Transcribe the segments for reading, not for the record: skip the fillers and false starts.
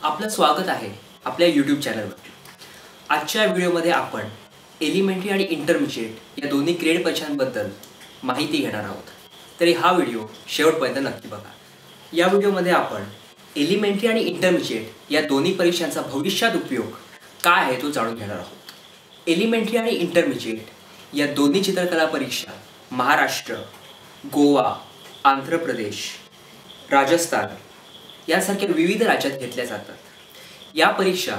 आपलं स्वागत आहे आपल्या YouTube चॅनलवर। आजच्या व्हिडिओमध्ये आपण एलिमेंटरी आणि इंटरमिजिएट या दोन्ही ग्रेड परीक्षांबद्दल माहिती घेणार आहोत। तरी हा व्हिडिओ शेवटपर्यंत नक्की बघा। या व्हिडिओमध्ये आपण एलिमेंटरी आणि इंटरमिजिएट या दोन्ही परीक्षांचा भविष्यात उपयोग काय आहे तो जाणून घेणार आहोत। एलिमेंटरी आणि इंटरमिजिएट या दोन्ही चित्रकला परीक्षा महाराष्ट्र, गोवा, आंध्र प्रदेश, राजस्थान यासारख्या विविध राज्यात घेतल्या जातात। या परीक्षा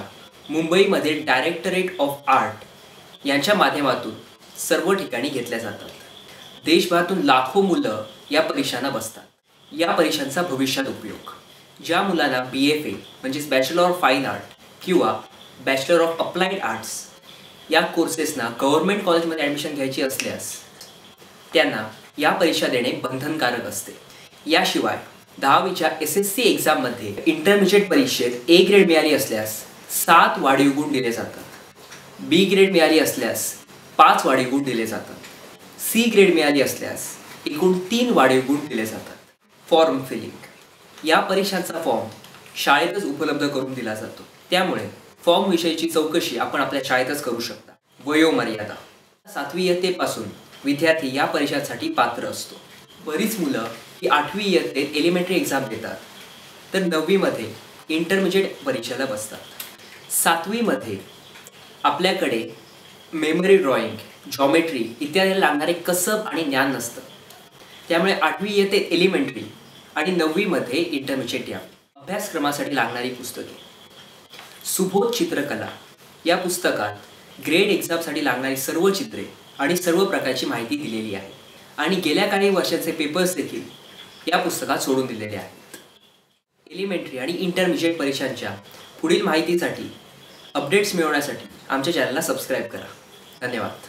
मुंबईमध्ये डायरेक्टरेट ऑफ आर्ट यांच्या माध्यमातून सर्व ठिकाणी घेतल्या जातात। देशभरातून लाखो मुलं या परीक्षांना बसतात। या परीक्षांचा भविष्यात उपयोग ज्या मुलांना BFA म्हणजे बॅचलर ऑफ फाईन आर्ट किंवा बॅचलर ऑफ अप्लाइड आर्ट्स या कोर्सेसना गव्हर्नमेंट कॉलेजमध्ये ॲडमिशन घ्यायची असल्यास त्यांना या परीक्षा देणे बंधनकारक असते। याशिवाय 10वीच्या SSC एक्झाममध्ये इंटरमिजिएट परीक्षेत A ग्रेड मिळाली असल्यास 7 वाढीव गुण दिले जातात। B ग्रेड मिळाली असल्यास 5 वाढीव गुण दिले जातात। C ग्रेड मिळाली असल्यास एकूण 3 वाढीव गुण दिले जातात। फॉर्म फिलिंग या परीक्षांचा फॉर्म शाळेतच उपलब्ध करून दिला जातो। त्यामुळे फॉर्म विषयीची चौकशी आपण आपल्या शाळेतच करू शकता। वयोमर्यादा 7वी इयत्तेपासून विद्यार्थी या परीक्षांसाठी पात्र असतो। बरीच मुलं ही 8वी इयत्तेत एलिमेंटरी एक्झाम देतात तर 9वीमध्ये इंटरमिजिएट परीक्षेला बसतात। 7वीमध्ये आपल्याकडे मेमरी ड्रॉइंग, जॉमेट्री इत्यादीला लागणारे कसब आणि ज्ञान नसतं। त्यामुळे 8वी इयत्तेत एलिमेंटरी आणि 9वीमध्ये इंटरमिजिएट या अभ्यासक्रमासाठी लागणारी पुस्तके। सुबोध चित्रकला या पुस्तकात ग्रेड एक्झामसाठी लागणारी सर्व चित्रे आणि सर्व प्रकारची माहिती दिलेली आहे आणि गेल्या काही वर्षांचे पेपर्स देखील या पुस्तकात सोडून दिलेले आहेत। एलिमेंटरी आणि इंटरमिजिएट परीक्षांच्या पुढील माहितीसाठी अपडेट्स मिळवण्यासाठी आमच्या चॅनलला सबस्क्राईब करा। धन्यवाद।